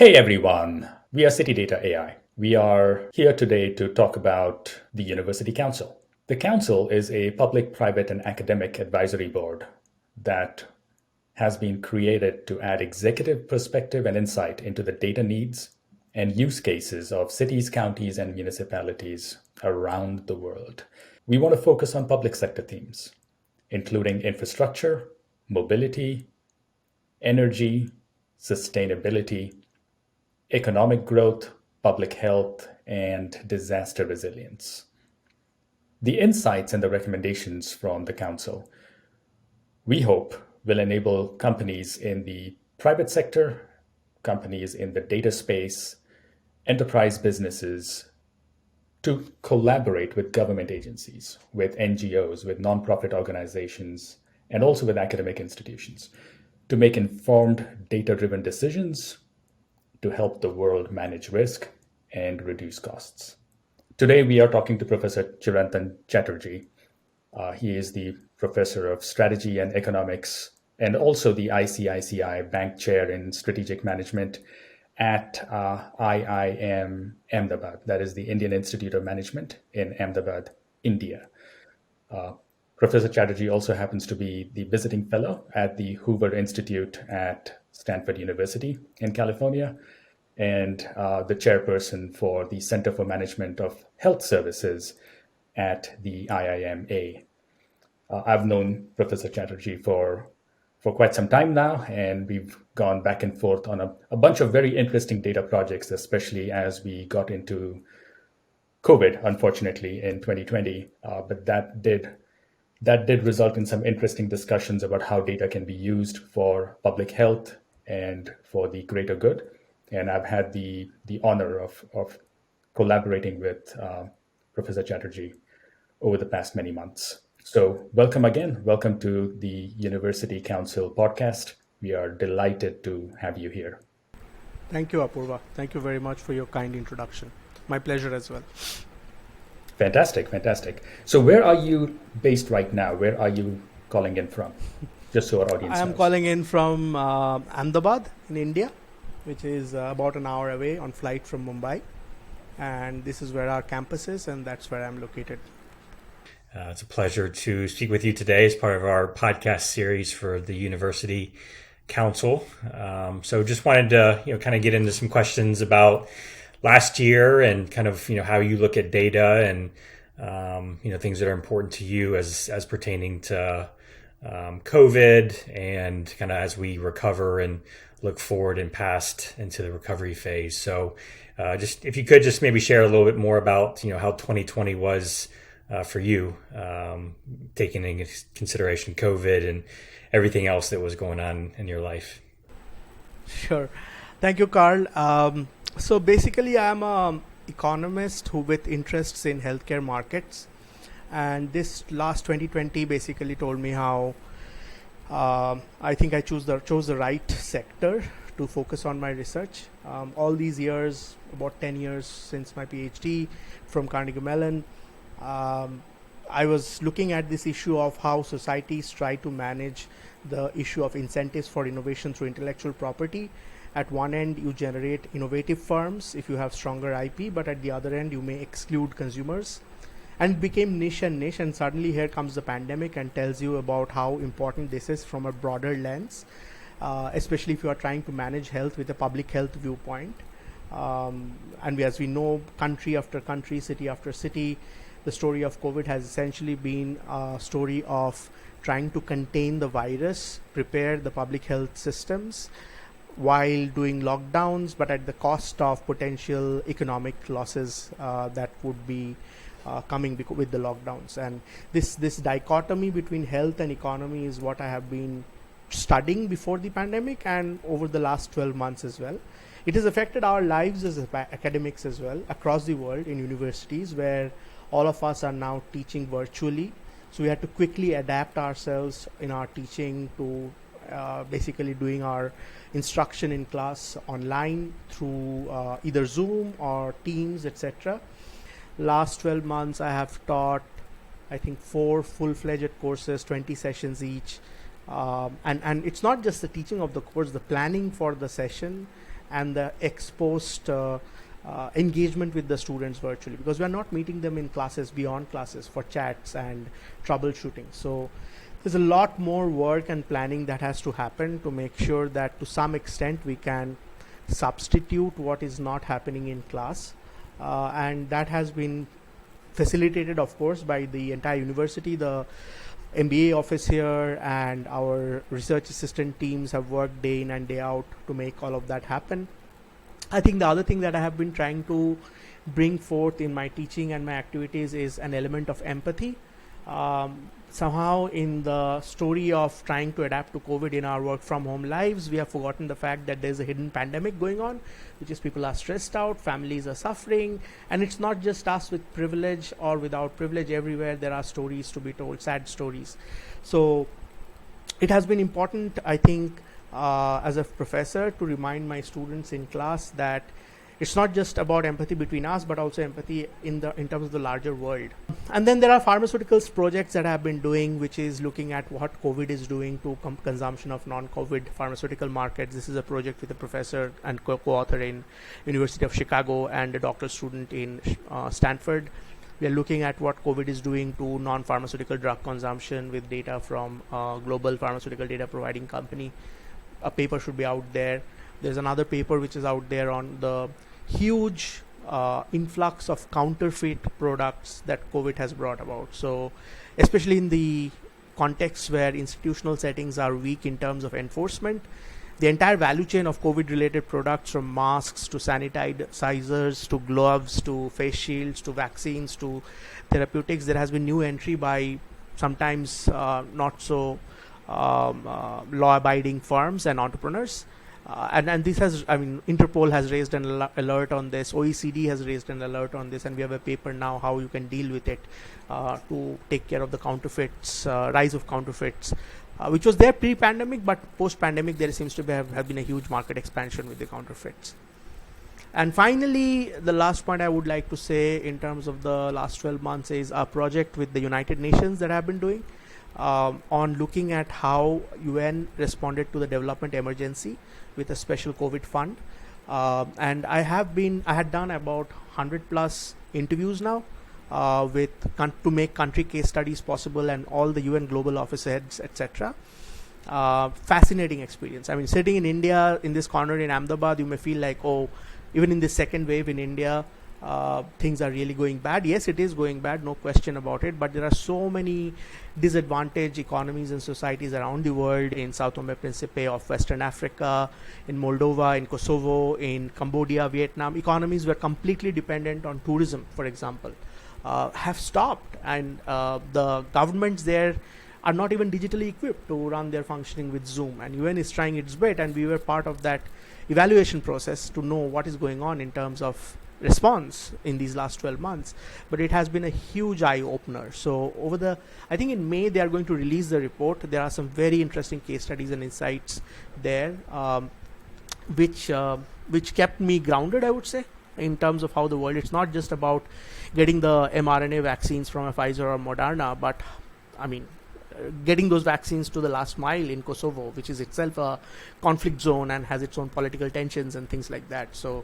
Hey everyone, we are CITYDATA.ai. We are here today to talk about the University Council. The Council is a public, private, and academic advisory board that has been created to add executive perspective and insight into the data needs and use cases of cities, counties, and municipalities around the world. We want to focus on public sector themes, including infrastructure, mobility, energy, sustainability, economic growth, public health, and disaster resilience. The insights and the recommendations from the Council, we hope, will enable companies in the private sector, companies in the data space, enterprise businesses to collaborate with government agencies, with NGOs, with nonprofit organizations, and also with academic institutions to make informed data-driven decisions to help the world manage risk and reduce costs. Today, we are talking to Professor Chirantan Chatterjee. He is the Professor of Strategy and Economics and also the ICICI Bank Chair in Strategic Management at IIM Ahmedabad, that is the Indian Institute of Management in Ahmedabad, India. Professor Chatterjee also happens to be the visiting fellow at the Hoover Institute at Stanford University in California, and the chairperson for the Center for Management of Health Services at the IIMA. I've known Professor Chatterjee for quite some time now, and we've gone back and forth on a bunch of very interesting data projects, especially as we got into COVID, unfortunately, in 2020. But that did result in some interesting discussions about how data can be used for public health and for the greater good. And I've had the honor of collaborating with Professor Chatterjee over the past many months. So welcome again. Welcome to the University Council podcast. We are delighted to have you here. Thank you, Apurva. Thank you very much for your kind introduction. My pleasure as well. Fantastic. So where are you based right now? Where are you calling in from? Just so our audience knows. I am calling in from Ahmedabad in India, which is about an hour away on flight from Mumbai. And this is where our campus is, and that's where I'm located. It's a pleasure to speak with you today as part of our podcast series for the University Council. So just wanted to, kind of get into some questions about last year and kind of, how you look at data and, things that are important to you as pertaining to COVID and kind of as we recover and look forward and past into the recovery phase. So just if you could just maybe share a little bit more about, how 2020 was for you, taking into consideration COVID and everything else that was going on in your life. Sure. Thank you, Carl. So basically, I'm an economist with interests in healthcare markets. And this last 2020 basically told me how I think I chose the right sector to focus on my research. All these years, about 10 years since my PhD from Carnegie Mellon, I was looking at this issue of how societies try to manage the issue of incentives for innovation through intellectual property. At one end, you generate innovative firms if you have stronger IP, but at the other end, you may exclude consumers. And it became niche, and suddenly here comes the pandemic and tells you about how important this is from a broader lens, especially if you are trying to manage health with a public health viewpoint. And as we know, country after country, city after city, the story of COVID has essentially been a story of trying to contain the virus, prepare the public health systems while doing lockdowns, but at the cost of potential economic losses that would be coming with the lockdowns. And this dichotomy between health and economy is what I have been studying before the pandemic and over the last 12 months as well. It has affected our lives as academics as well across the world in universities, where all of us are now teaching virtually. So we had to quickly adapt ourselves in our teaching to basically doing our instruction in class online through either Zoom or Teams, etc. Last 12 months, I have taught, I think, 4 full-fledged courses, 20 sessions each. And it's not just the teaching of the course, the planning for the session and the exposed engagement with the students virtually, because we are not meeting them in classes, beyond classes, for chats and troubleshooting. So there's a lot more work and planning that has to happen to make sure that to some extent we can substitute what is not happening in class, and that has been facilitated, of course, by the entire university. The MBA office here and our research assistant teams have worked day in and day out to make all of that happen. I think the other thing that I have been trying to bring forth in my teaching and my activities is an element of empathy. Somehow in the story of trying to adapt to COVID in our work from home lives, we have forgotten the fact that there's a hidden pandemic going on, which is people are stressed out, families are suffering, and it's not just us with privilege or without privilege. Everywhere there are stories to be told, sad stories. So it has been important, I think, as a professor, to remind my students in class that it's not just about empathy between us, but also empathy in terms of the larger world. And then there are pharmaceuticals projects that I have been doing, which is looking at what COVID is doing to consumption of non-COVID pharmaceutical markets. This is a project with a professor and co-author in University of Chicago and a doctoral student in Stanford. We are looking at what COVID is doing to non-pharmaceutical drug consumption with data from a global pharmaceutical data providing company. A paper should be out there. There's another paper which is out there on the huge influx of counterfeit products that COVID has brought about. So especially in the context where institutional settings are weak in terms of enforcement, the entire value chain of COVID related products, from masks to sanitizers to gloves to face shields to vaccines to therapeutics, there has been new entry by sometimes not so law abiding firms and entrepreneurs. And this has, Interpol has raised an alert on this, OECD has raised an alert on this, and we have a paper now how you can deal with it to take care of the counterfeits, rise of counterfeits, which was there pre-pandemic, but post-pandemic there seems to have been a huge market expansion with the counterfeits. And finally, the last point I would like to say in terms of the last 12 months is a project with the United Nations that I have been doing on looking at how UN responded to the development emergency with a special COVID fund. And I had done about 100 plus interviews now to make country case studies possible, and all the UN global office heads, etc. Fascinating experience. Sitting in India in this corner in Ahmedabad, you may feel like, oh, even in this second wave in India, things are really going bad. Yes, it is going bad, no question about it, but there are so many disadvantaged economies and societies around the world, in Sao Tome Principe of Western Africa, in Moldova, in Kosovo, in Cambodia, Vietnam. Economies were completely dependent on tourism, for example, have stopped, and the governments there are not even digitally equipped to run their functioning with Zoom, and UN is trying its bit, and we were part of that evaluation process to know what is going on in terms of response in these last 12 months. But it has been a huge eye-opener. So I think in May they are going to release the report. There are some very interesting case studies and insights there, which kept me grounded, I would say, in terms of how the world, it's not just about getting the mRNA vaccines from a Pfizer or Moderna, but getting those vaccines to the last mile in Kosovo, which is itself a conflict zone and has its own political tensions and things like that. So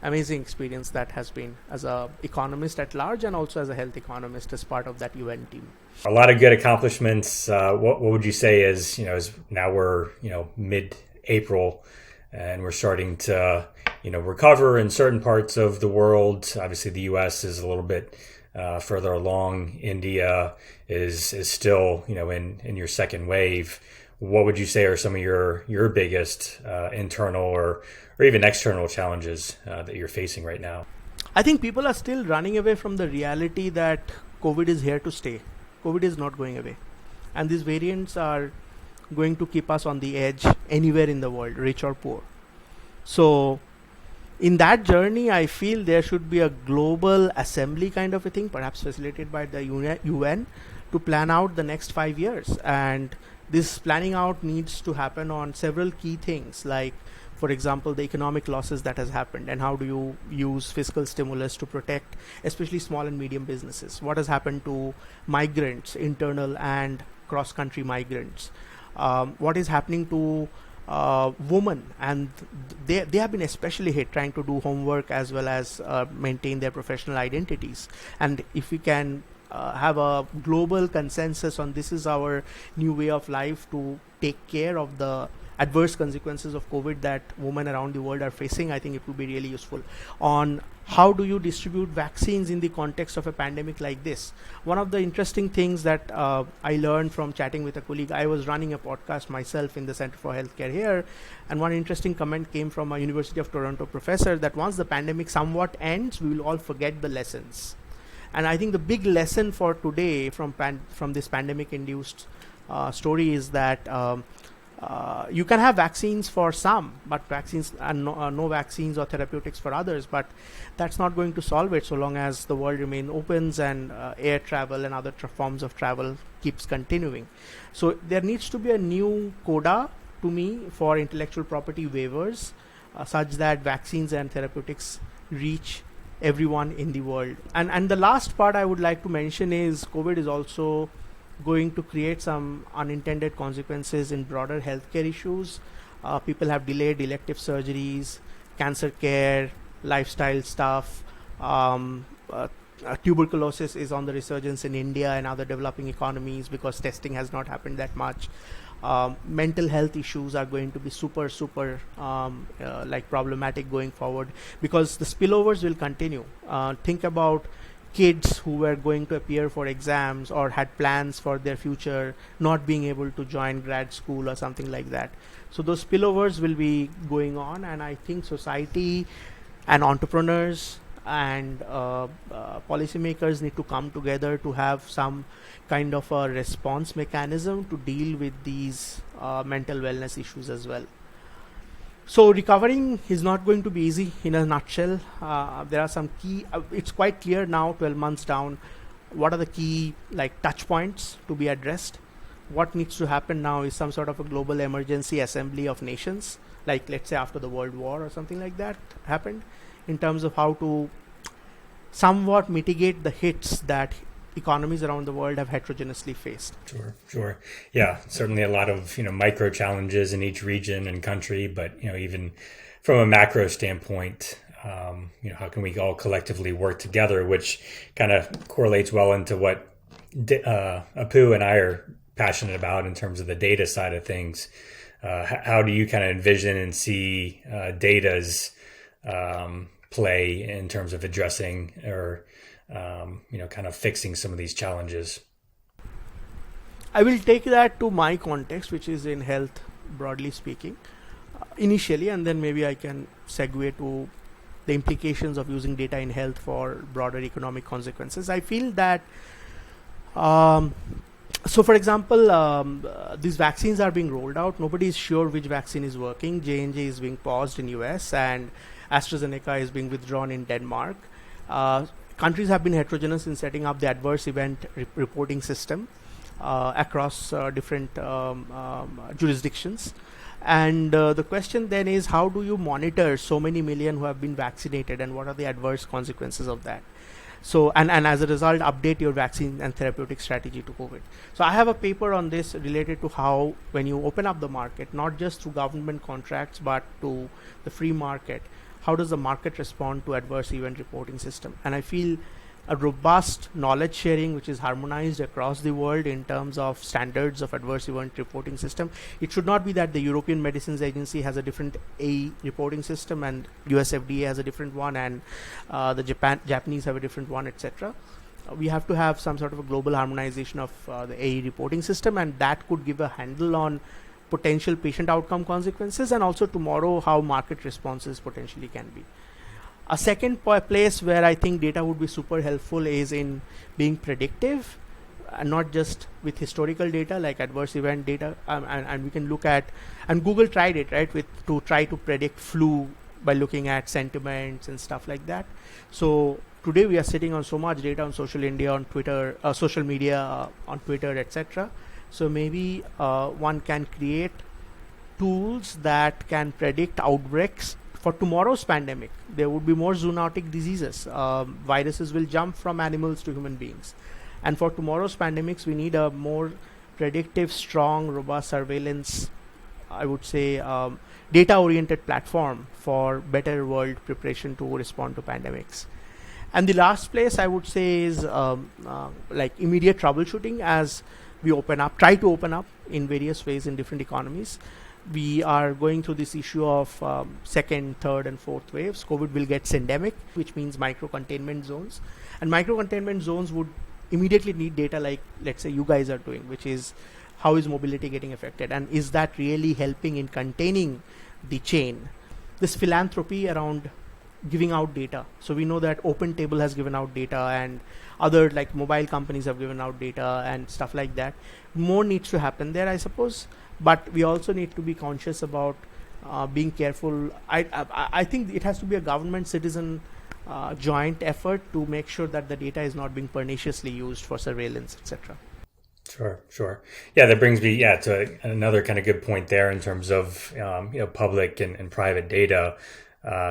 amazing experience that has been as a economist at large, and also as a health economist as part of that UN team. A lot of good accomplishments. What would you say is, as now we're, mid-April and we're starting to, recover in certain parts of the world. Obviously the US is a little bit further along. India is still, in your second wave. What would you say are some of your biggest internal or even external challenges that you're facing right now? I think people are still running away from the reality that COVID is here to stay. COVID is not going away. And these variants are going to keep us on the edge anywhere in the world, rich or poor. So in that journey, I feel there should be a global assembly kind of a thing, perhaps facilitated by the UN, to plan out the next 5 years. And this planning out needs to happen on several key things, like, for example, the economic losses that has happened, and how do you use fiscal stimulus to protect especially small and medium businesses? What has happened to migrants, internal and cross-country migrants? What is happening to women, and they have been especially hit trying to do homework as well as maintain their professional identities. And if we can have a global consensus on this is our new way of life to take care of the adverse consequences of COVID that women around the world are facing, I think it would be really useful. On how do you distribute vaccines in the context of a pandemic like this? One of the interesting things that I learned from chatting with a colleague, I was running a podcast myself in the Center for Healthcare here, and one interesting comment came from a University of Toronto professor that once the pandemic somewhat ends, we will all forget the lessons. And I think the big lesson for today from this pandemic-induced story is that you can have vaccines for some, but vaccines and no vaccines or therapeutics for others. But that's not going to solve it so long as the world remains open and air travel and other forms of travel keeps continuing. So there needs to be a new coda to me for intellectual property waivers, such that vaccines and therapeutics reach everyone in the world. And the last part I would like to mention is COVID is also going to create some unintended consequences in broader healthcare issues. People have delayed elective surgeries, cancer care, lifestyle stuff. Tuberculosis is on the resurgence in India and other developing economies because testing has not happened that much. Mental health issues are going to be super problematic going forward because the spillovers will continue. Think about kids who were going to appear for exams or had plans for their future not being able to join grad school or something like that. So those spillovers will be going on, and I think society and entrepreneurs and policymakers need to come together to have some kind of a response mechanism to deal with these mental wellness issues as well. So recovering is not going to be easy. In a nutshell, there are some key, it's quite clear now 12 months down, what are the key touch points to be addressed. What needs to happen now is some sort of a global emergency assembly of nations, like let's say after the World War or something like that happened, in terms of how to somewhat mitigate the hits that economies around the world have heterogeneously faced. Sure. Yeah, certainly a lot of micro challenges in each region and country, but even from a macro standpoint, how can we all collectively work together, which kind of correlates well into what Apu and I are passionate about in terms of the data side of things. How do you kind of envision and see data's play in terms of addressing or kind of fixing some of these challenges? I will take that to my context, which is in health, broadly speaking, initially, and then maybe I can segue to the implications of using data in health for broader economic consequences. I feel that, so for example, these vaccines are being rolled out. Nobody is sure which vaccine is working. J&J is being paused in US and AstraZeneca is being withdrawn in Denmark. Countries have been heterogeneous in setting up the adverse event reporting system across different jurisdictions. And the question then is, how do you monitor so many million who have been vaccinated, and what are the adverse consequences of that? So, and as a result, update your vaccine and therapeutic strategy to COVID. So I have a paper on this related to how, when you open up the market, not just through government contracts, but to the free market, how does the market respond to adverse event reporting system? And I feel a robust knowledge sharing, which is harmonized across the world in terms of standards of adverse event reporting system. It should not be that the European Medicines Agency has a different A reporting system and US FDA has a different one, and the Japanese have a different one, etc. We have to have some sort of a global harmonization of the A reporting system, and that could give a handle on potential patient outcome consequences, and also tomorrow how market responses potentially can be. A second place where I think data would be super helpful is in being predictive, and not just with historical data like adverse event data, and we can look at, and Google tried it, right, to try to predict flu by looking at sentiments and stuff like that. So today we are sitting on so much data on social media, on Twitter, on Twitter, etc. So maybe one can create tools that can predict outbreaks. For tomorrow's pandemic, there would be more zoonotic diseases. Viruses will jump from animals to human beings. And for tomorrow's pandemics, we need a more predictive, strong, robust surveillance I would say, data-oriented platform for better world preparation to respond to pandemics. And the last place I would say is like immediate troubleshooting as we try to open up in various ways in different economies. We are going through this issue of second, third, and fourth waves. COVID will get syndemic, which means micro-containment zones. And micro-containment zones would immediately need data like, let's say, you guys are doing, which is how is mobility getting affected? And is that really helping in containing the chain? This philanthropy around giving out data. So we know that OpenTable has given out data and other like mobile companies have given out data and stuff like that. More needs to happen there, I suppose. But we also need to be conscious about being careful. I think it has to be a government-citizen joint effort to make sure that the data is not being perniciously used for surveillance, etc. Sure. Yeah, that brings me to another kind of good point there in terms of public and private data.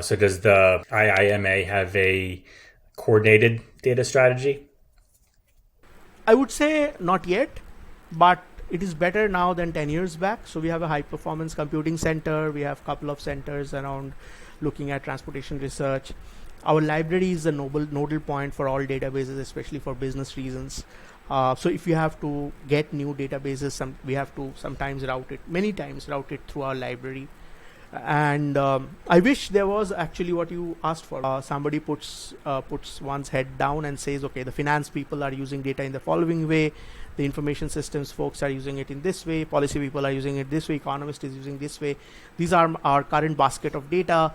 So does the IIMA have a coordinated data strategy? I would say not yet, but it is better now than 10 years back. So we have a high performance computing center. We have a couple of centers around looking at transportation research. Our library is a nodal point for all databases, especially for business reasons. So if you have to get new databases, we have to many times route it through our library. And I wish there was actually what you asked for. Somebody puts one's head down and says, okay, the finance people are using data in the following way, the information systems folks are using it in this way, policy people are using it this way, economist is using this way. These are our current basket of data.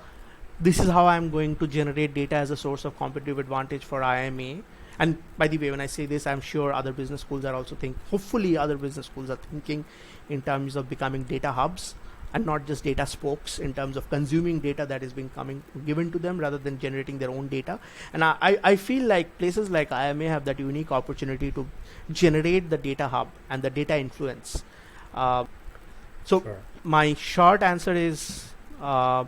This is how I'm going to generate data as a source of competitive advantage for IMA. And by the way, when I say this, I'm sure other business schools are also hopefully other business schools are thinking in terms of becoming data hubs and not just data spokes in terms of consuming data that is given to them rather than generating their own data. And I feel like places like IMA have that unique opportunity to generate the data hub and the data influence. Sure. My short answer is, I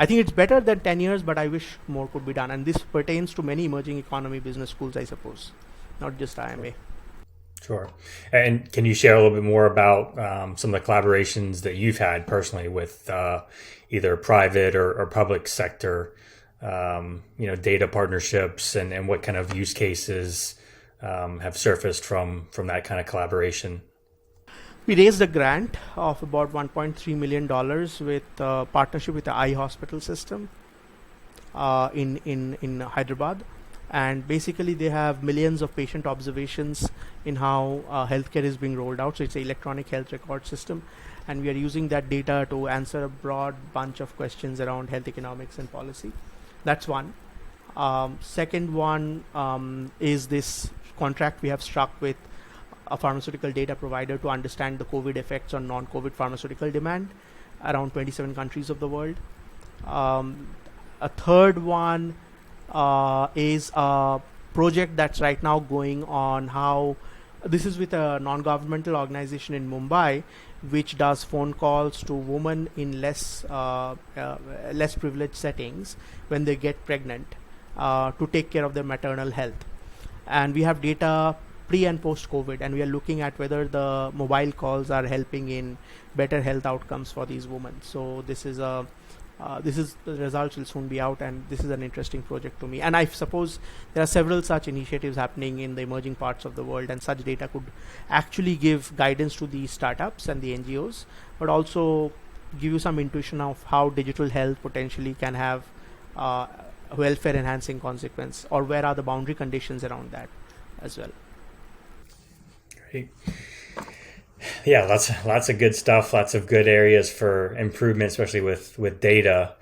think it's better than 10 years, but I wish more could be done. And this pertains to many emerging economy business schools, I suppose, not just IMA. Sure. And can you share a little bit more about some of the collaborations that you've had personally with either private or public sector, data partnerships and what kind of use cases have surfaced from that kind of collaboration? We raised a grant of about $1.3 million with partnership with the eye hospital system in Hyderabad. And basically they have millions of patient observations in how healthcare is being rolled out. So it's an electronic health record system. And we are using that data to answer a broad bunch of questions around health economics and policy. That's one. Second one is this contract we have struck with a pharmaceutical data provider to understand the COVID effects on non-COVID pharmaceutical demand around 27 countries of the world. A third one is a project that's right now going on how this is with a non-governmental organization in Mumbai which does phone calls to women in less privileged settings when they get pregnant to take care of their maternal health. And we have data pre and post COVID, and we are looking at whether the mobile calls are helping in better health outcomes for these women. So this is the results will soon be out, and this is an interesting project to me. And I suppose there are several such initiatives happening in the emerging parts of the world, and such data could actually give guidance to the startups and the NGOs, but also give you some intuition of how digital health potentially can have welfare enhancing consequence, or where are the boundary conditions around that as well. Great. Yeah, lots of good stuff, lots of good areas for improvement, especially with data.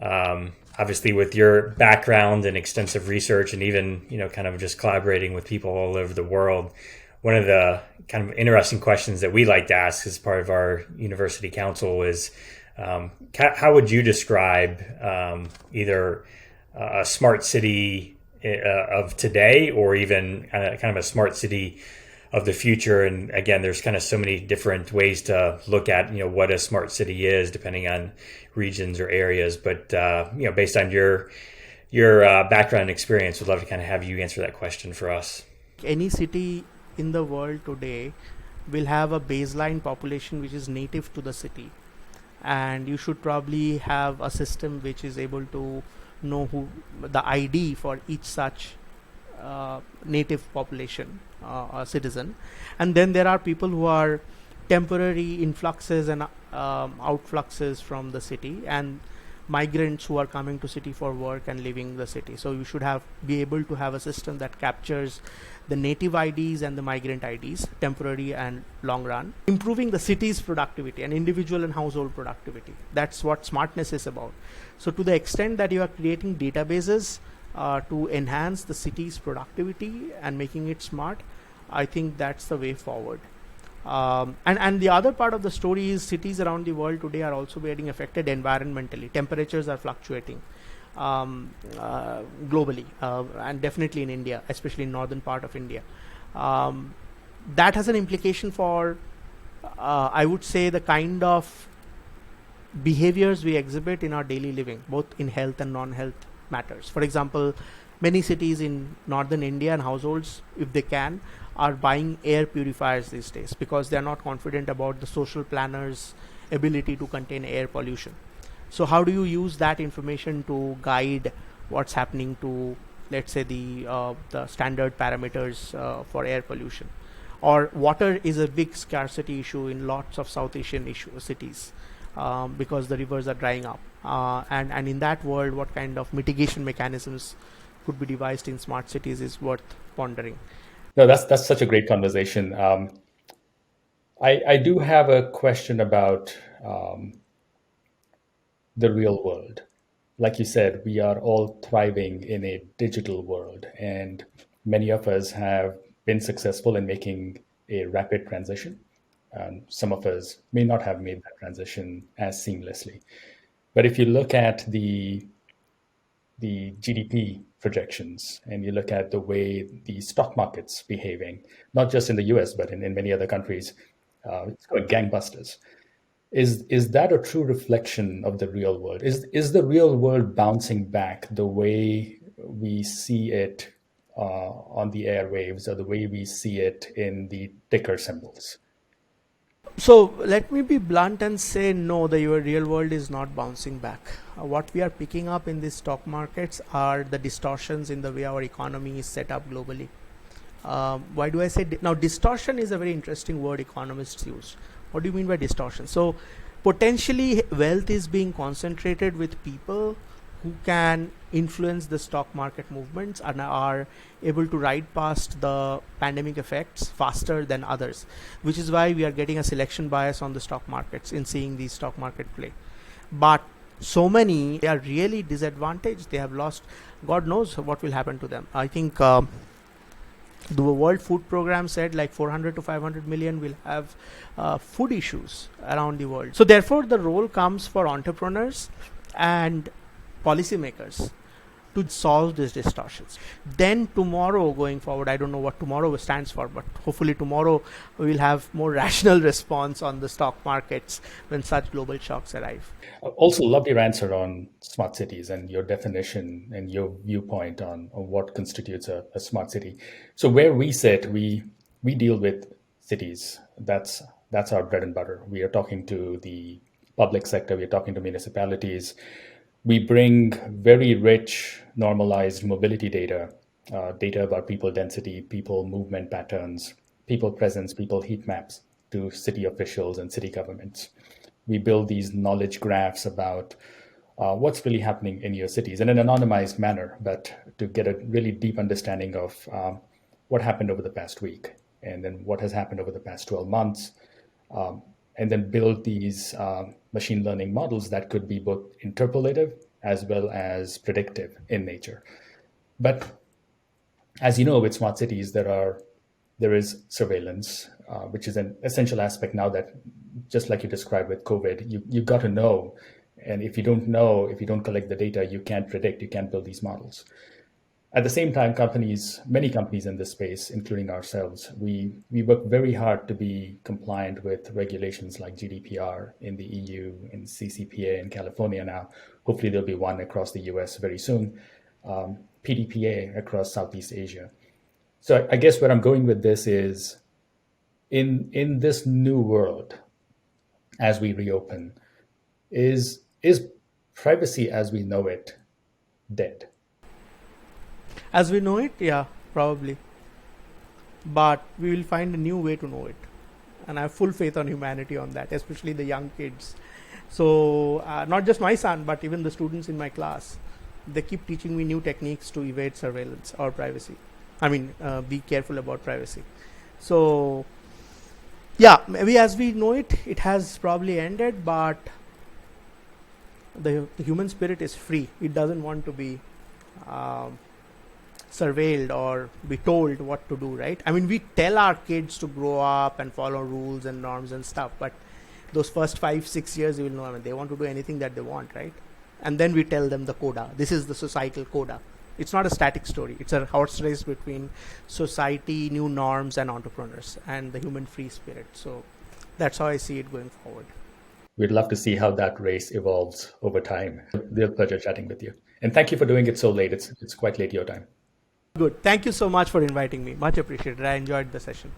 Obviously, with your background and extensive research, and even kind of just collaborating with people all over the world, one of the kind of interesting questions that we like to ask as part of our university council is, how would you describe either a smart city of today, or even kind of a smart city of the future? And again, there's kind of so many different ways to look at what a smart city is, depending on regions or areas. But based on your background and experience, we'd love to kind of have you answer that question for us. Any city in the world today will have a baseline population which is native to the city. and you should probably have a system which is able to know who the ID for each such native population citizen. And then there are people who are temporary influxes and outfluxes from the city, and migrants who are coming to city for work and leaving the city. So you should be able to have a system that captures the native IDs and the migrant IDs, temporary and long run, improving the city's productivity and individual and household productivity. That's what smartness is about. So to the extent that you are creating databases to enhance the city's productivity and making it smart, I think that's the way forward. And the other part of the story is cities around the world today are also getting affected environmentally. Temperatures are fluctuating globally, and definitely in India, especially in northern part of India. That has an implication for, I would say, the kind of behaviors we exhibit in our daily living, both in health and non-health matters. For example, many cities in northern India and households, if they can, are buying air purifiers these days because they are not confident about the social planners' ability to contain air pollution. So how do you use that information to guide what's happening to, let's say, the standard parameters for air pollution? Or water is a big scarcity issue in lots of South Asian cities because the rivers are drying up. And in that world, what kind of mitigation mechanisms could be devised in smart cities is worth pondering. No, that's such a great conversation. I do have a question about the real world. Like you said, we are all thriving in a digital world, and many of us have been successful in making a rapid transition. Some of us may not have made that transition as seamlessly. But if you look at the GDP projections and you look at the way the stock market's behaving, not just in the US, but in many other countries, it's going gangbusters. Is that a true reflection of the real world? Is the real world bouncing back the way we see it on the airwaves, or the way we see it in the ticker symbols? So let me be blunt and say no, the real world is not bouncing back. What we are picking up in these stock markets are the distortions in the way our economy is set up globally. Why do I say now distortion is a very interesting word economists use. What do you mean by distortion? So potentially wealth is being concentrated with people who can influence the stock market movements and are able to ride past the pandemic effects faster than others, which is why we are getting a selection bias on the stock markets in seeing these stock market play. But so many, they are really disadvantaged. They have lost, God knows what will happen to them. I think the World Food Program said like 400 to 500 million will have food issues around the world. So therefore the role comes for entrepreneurs and policymakers to solve these distortions. Then tomorrow going forward, I don't know what tomorrow stands for, but hopefully tomorrow we will have more rational response on the stock markets when such global shocks arrive. Also, love your answer on smart cities and your definition and your viewpoint on what constitutes a smart city. So where we sit, we deal with cities. That's our bread and butter. We are talking to the public sector. We are talking to municipalities. We bring very rich, normalized mobility data about people density, people movement patterns, people presence, people heat maps to city officials and city governments. We build these knowledge graphs about what's really happening in your cities in an anonymized manner, but to get a really deep understanding of what happened over the past week, and then what has happened over the past 12 months, and then build these machine learning models that could be both interpolative as well as predictive in nature. But as you know, with smart cities, there is surveillance, which is an essential aspect now that, just like you described with COVID, you got to know. And if you don't know, if you don't collect the data, you can't predict, you can't build these models. At the same time, many companies in this space, including ourselves, we work very hard to be compliant with regulations like GDPR in the EU, in CCPA in California now. Hopefully there'll be one across the US very soon, PDPA across Southeast Asia. So I guess where I'm going with this is, in this new world, as we reopen, Is privacy as we know it dead? As we know it, yeah, probably. But we will find a new way to know it. And I have full faith on humanity on that, especially the young kids. So not just my son, but even the students in my class, they keep teaching me new techniques to evade surveillance or privacy. Be careful about privacy. So yeah, maybe as we know it, it has probably ended, but the human spirit is free. It doesn't want to be surveilled or be told what to do, right? We tell our kids to grow up and follow rules and norms and stuff, but those first 5-6 years, you will know, they want to do anything that they want, right? And then we tell them the coda. This is the societal coda. It's not a static story. It's a horse race between society, new norms, and entrepreneurs, and the human free spirit. So that's how I see it going forward. We'd love to see how that race evolves over time. Real pleasure chatting with you. And thank you for doing it so late. It's quite late your time. Good. Thank you so much for inviting me. Much appreciated. I enjoyed the session.